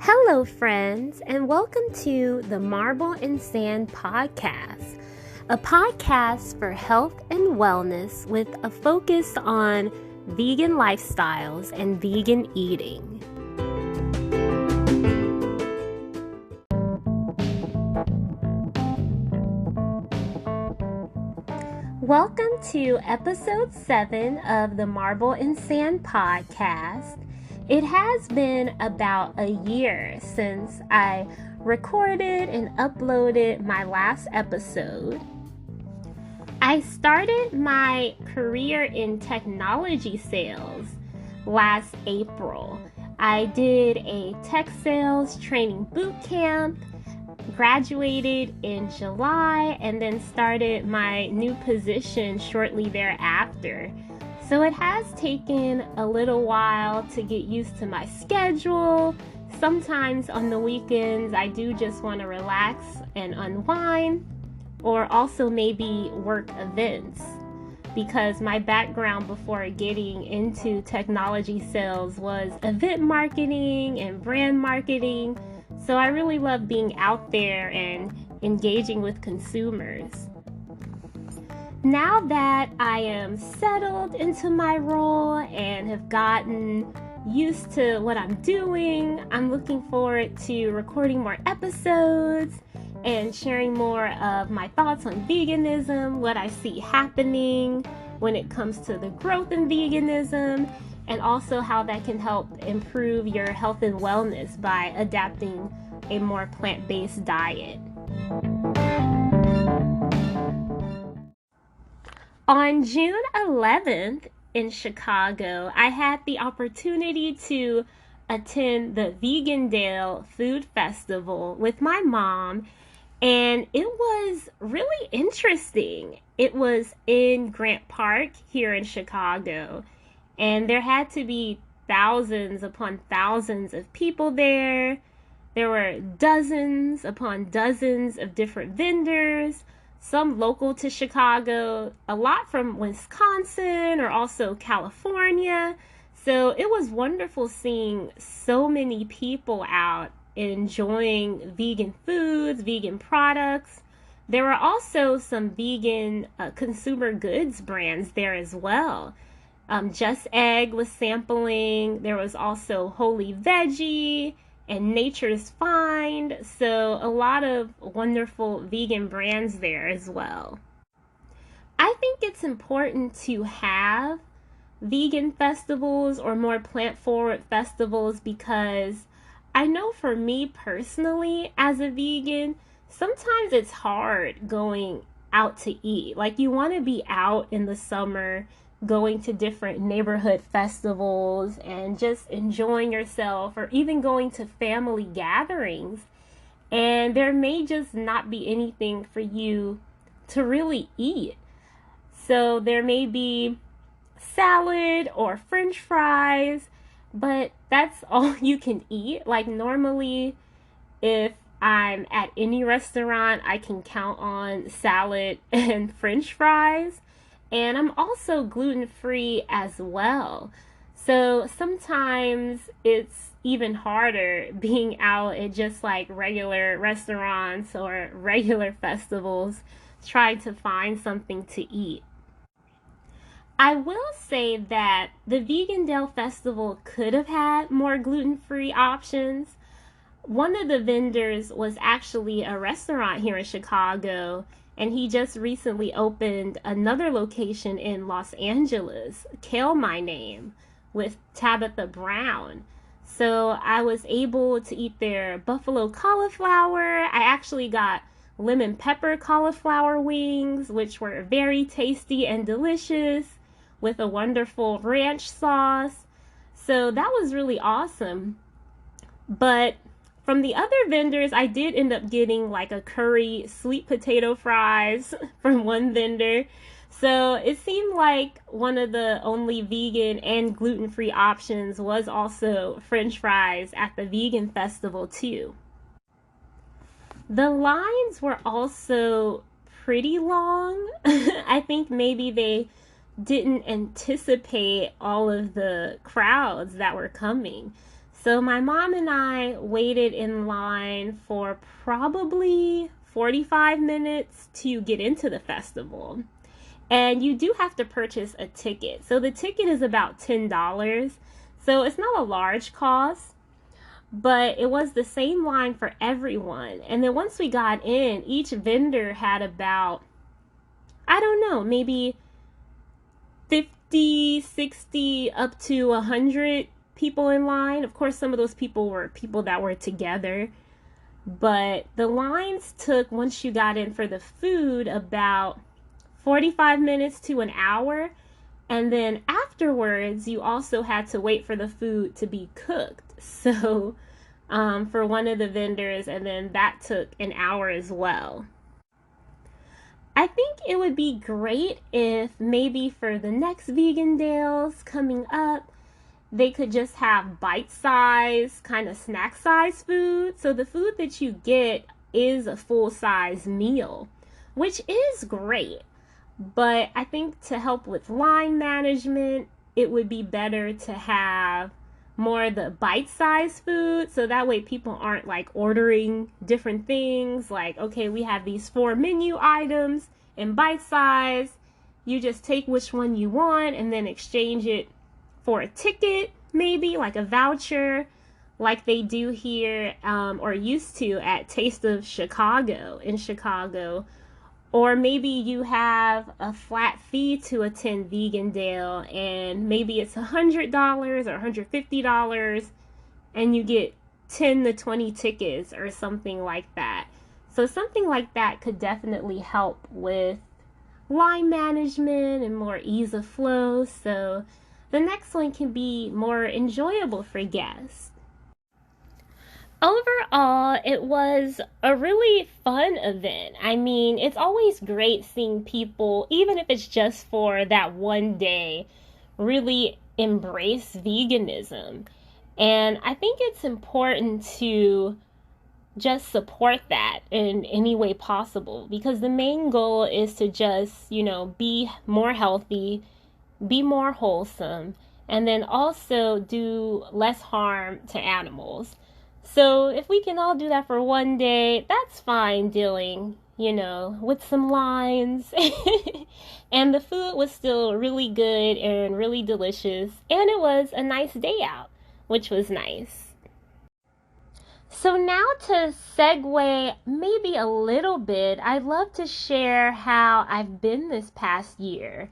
Hello, friends, and welcome to the Marble and Sand podcast, a podcast for health and wellness with a focus on vegan lifestyles and vegan eating. Welcome to episode 7 of the Marble and Sand podcast. It has been about a year since I recorded and uploaded my last episode. I started my career in technology sales last April. I did a tech sales training boot camp, graduated in July, and then started my new position shortly thereafter. So it has taken a little while to get used to my schedule. Sometimes on the weekends, I do just want to relax and unwind, or also maybe work events, because my background before getting into technology sales was event marketing and brand marketing. So I really love being out there and engaging with consumers. Now that I am settled into my role and have gotten used to what I'm doing, I'm looking forward to recording more episodes and sharing more of my thoughts on veganism, what I see happening when it comes to the growth in veganism, and also how that can help improve your health and wellness by adapting a more plant-based diet. On June 11th in Chicago, I had the opportunity to attend the Vegandale Food Festival with my mom, and it was really interesting. It was in Grant Park here in Chicago, and there had to be thousands upon thousands of people there. There were dozens upon dozens of different vendors, some local to Chicago, a lot from Wisconsin or also California. So it was wonderful seeing so many people out enjoying vegan foods, vegan products. There were also some vegan consumer goods brands there as well. Just Egg was sampling. There was also Holy Veggie and Nature's Find, so a lot of wonderful vegan brands there as well. I think it's important to have vegan festivals or more plant-forward festivals because I know for me personally as a vegan, sometimes it's hard going out to eat. Like, you want to be out in the summer going to different neighborhood festivals and just enjoying yourself, or even going to family gatherings, and there may just not be anything for you to really eat. So there may be salad or French fries, but that's all you can eat. Like, normally if I'm at any restaurant, I can count on salad and French fries. And I'm also gluten-free as well. So sometimes it's even harder being out at just like regular restaurants or regular festivals trying to find something to eat. I will say that the Vegandale Festival could have had more gluten-free options. One of the vendors was actually a restaurant here in Chicago, and he just recently opened another location in Los Angeles, Kale My Name, with Tabitha Brown. So I was able to eat their buffalo cauliflower. I actually got lemon pepper cauliflower wings, which were very tasty and delicious, with a wonderful ranch sauce. So that was really awesome. But from the other vendors, I did end up getting like a curry sweet potato fries from one vendor. So it seemed like one of the only vegan and gluten-free options was also French fries at the vegan festival too. The lines were also pretty long. I think maybe they didn't anticipate all of the crowds that were coming. So my mom and I waited in line for probably 45 minutes to get into the festival. And you do have to purchase a ticket. So the ticket is about $10. So it's not a large cost, but it was the same line for everyone. And then once we got in, each vendor had about, I don't know, maybe 50, 60, up to 100 people in line. Of course, some of those people were people that were together. But the lines took, once you got in for the food, about 45 minutes to an hour. And then afterwards, you also had to wait for the food to be cooked. So for one of the vendors, and then that took an hour as well. I think it would be great if maybe for the next Vegandales coming up, they could just have bite-size, kind of snack-size food. So the food that you get is a full-size meal, which is great. But I think to help with line management, it would be better to have more of the bite-sized food, so that way people aren't like ordering different things like, okay, we have these 4 menu items in bite size. You just take which one you want and then exchange it for a ticket, maybe like a voucher, like they do here or used to at Taste of Chicago in Chicago. Or maybe you have a flat fee to attend Vegandale, and maybe it's $100 or $150, and you get 10 to 20 tickets or something like that. So something like that could definitely help with line management and more ease of flow, so the next one can be more enjoyable for guests. Overall, it was a really fun event. I mean, it's always great seeing people, even if it's just for that one day, really embrace veganism. And I think it's important to just support that in any way possible, because the main goal is to just, be more healthy, be more wholesome, and then also do less harm to animals. So if we can all do that for one day, that's fine dealing, with some lines. And the food was still really good and really delicious. And it was a nice day out, which was nice. So now to segue maybe a little bit, I'd love to share how I've been this past year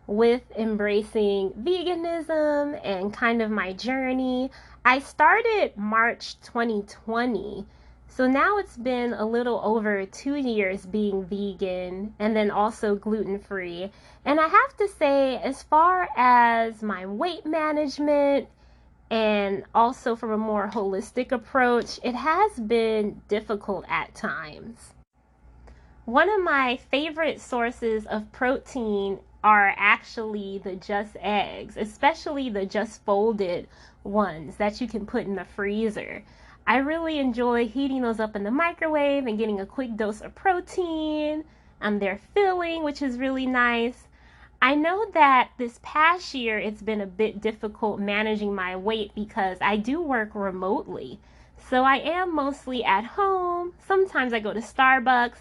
with embracing veganism and kind of my journey. I started March 2020, so now it's been a little over 2 years being vegan and then also gluten-free. And I have to say, as far as my weight management and also from a more holistic approach, it has been difficult at times. One of my favorite sources of protein are actually the Just eggs, especially the Just folded ones that you can put in the freezer. I really enjoy heating those up in the microwave and getting a quick dose of protein. They're filling, which is really nice. I know that this past year it's been a bit difficult managing my weight because I do work remotely. So I am mostly at home. Sometimes I go to Starbucks,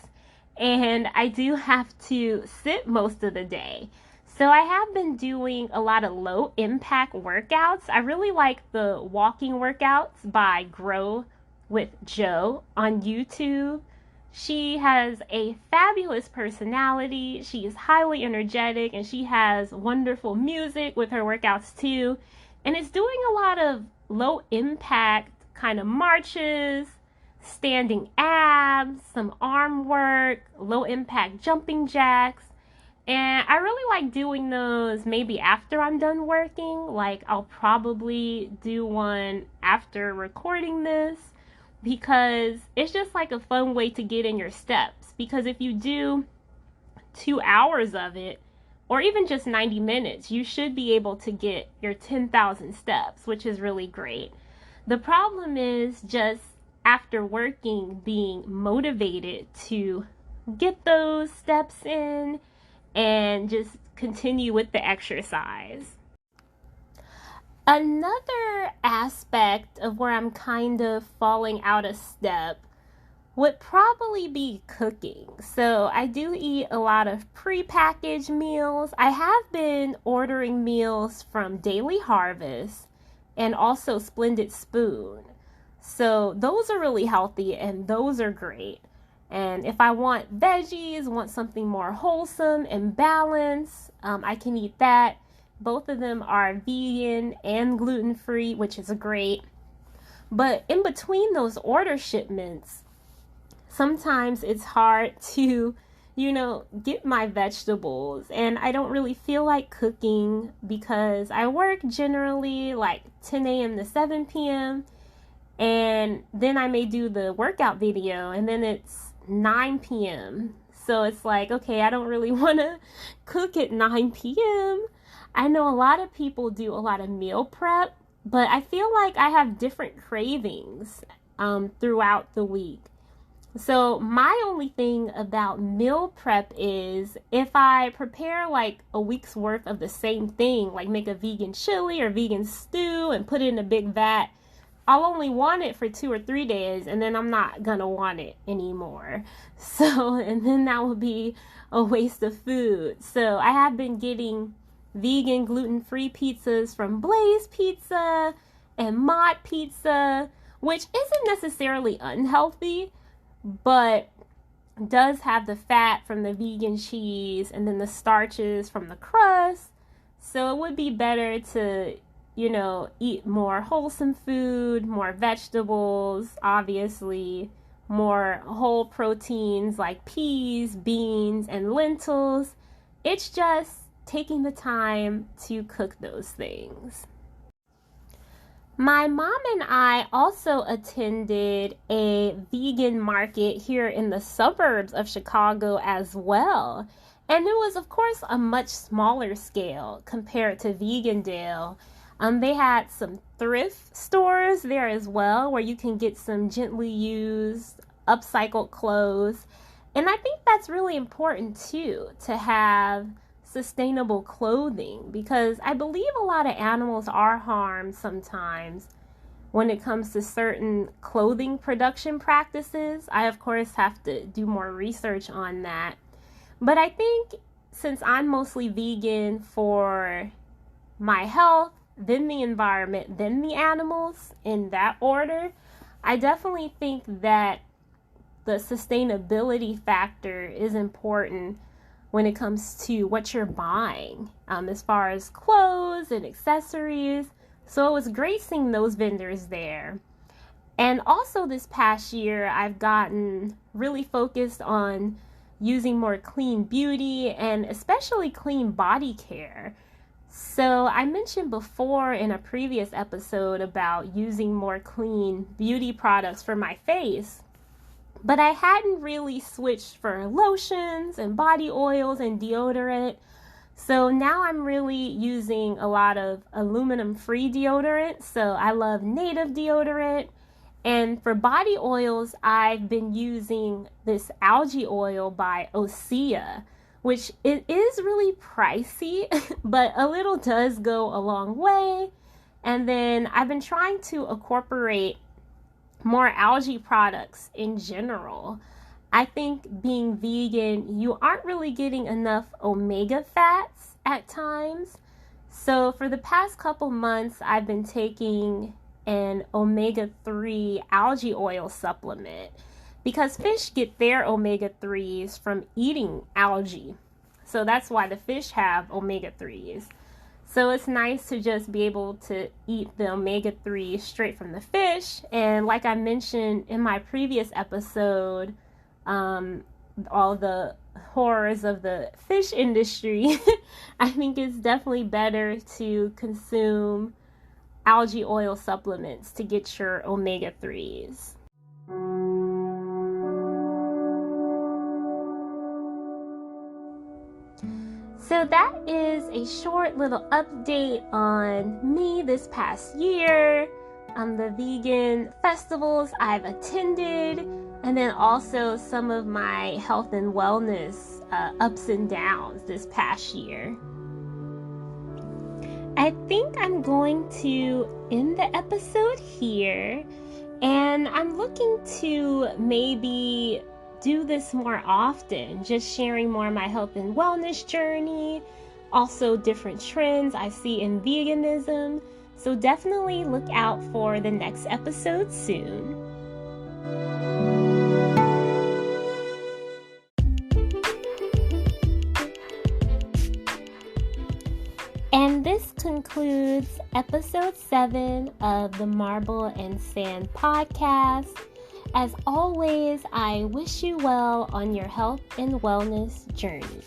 and I do have to sit most of the day. So I have been doing a lot of low impact workouts. I really like the walking workouts by Grow with Joe on YouTube. She has a fabulous personality. She is highly energetic, and she has wonderful music with her workouts too. And it's doing a lot of low impact kind of marches, standing abs, some arm work, low impact jumping jacks. And I really like doing those maybe after I'm done working. Like I'll probably do one after recording this, because it's just like a fun way to get in your steps. Because if you do 2 hours of it, or even just 90 minutes, you should be able to get your 10,000 steps, which is really great. The problem is just after working, being motivated to get those steps in and just continue with the exercise. Another aspect of where I'm kind of falling out of step would probably be cooking. So I do eat a lot of prepackaged meals. I have been ordering meals from Daily Harvest and also Splendid Spoon. So those are really healthy and those are great. And if I want veggies, want something more wholesome and balanced, I can eat that. Both of them are vegan and gluten free, which is great. But in between those order shipments, sometimes it's hard to, get my vegetables. And I don't really feel like cooking because I work generally like 10 a.m. to 7 p.m. And then I may do the workout video and then it's 9 p.m. So it's like, okay, I don't really want to cook at 9 p.m. I know a lot of people do a lot of meal prep, but I feel like I have different cravings throughout the week. So my only thing about meal prep is if I prepare like a week's worth of the same thing, like make a vegan chili or vegan stew and put it in a big vat, I'll only want it for 2 or 3 days and then I'm not gonna want it anymore. So, and then that will be a waste of food. So I have been getting vegan gluten-free pizzas from Blaze Pizza and Mod Pizza, which isn't necessarily unhealthy, but does have the fat from the vegan cheese and then the starches from the crust. So it would be better to, eat more wholesome food, more vegetables, obviously, more whole proteins like peas, beans, and lentils. It's just taking the time to cook those things. My mom and I also attended a vegan market here in the suburbs of Chicago as well. And it was, of course, a much smaller scale compared to Vegandale. They had some thrift stores there as well where you can get some gently used, upcycled clothes. And I think that's really important too, to have sustainable clothing, because I believe a lot of animals are harmed sometimes when it comes to certain clothing production practices. I, of course, have to do more research on that. But I think since I'm mostly vegan for my health, then the environment, then the animals, in that order, I definitely think that the sustainability factor is important when it comes to what you're buying, as far as clothes and accessories. So it was great seeing those vendors there. And also this past year, I've gotten really focused on using more clean beauty and especially clean body care. So I mentioned before in a previous episode about using more clean beauty products for my face. But I hadn't really switched for lotions and body oils and deodorant. So now I'm really using a lot of aluminum-free deodorant. So I love native deodorant. And for body oils, I've been using this algae oil by Osea, which it is really pricey, but a little does go a long way. And then I've been trying to incorporate more algae products in general. I think being vegan, you aren't really getting enough omega fats at times. So for the past couple months, I've been taking an omega-3 algae oil supplement because fish get their omega-3s from eating algae. So that's why the fish have omega-3s. So it's nice to just be able to eat the omega-3 straight from the fish. And like I mentioned in my previous episode, all the horrors of the fish industry, I think it's definitely better to consume algae oil supplements to get your omega-3s. So that is a short little update on me this past year, on the vegan festivals I've attended, and then also some of my health and wellness ups and downs this past year. I think I'm going to end the episode here, and I'm looking to maybe do this more often, just sharing more of my health and wellness journey, also different trends I see in veganism. So definitely look out for the next episode soon. And this concludes episode 7 of the Marble and Sand podcast. As always, I wish you well on your health and wellness journey.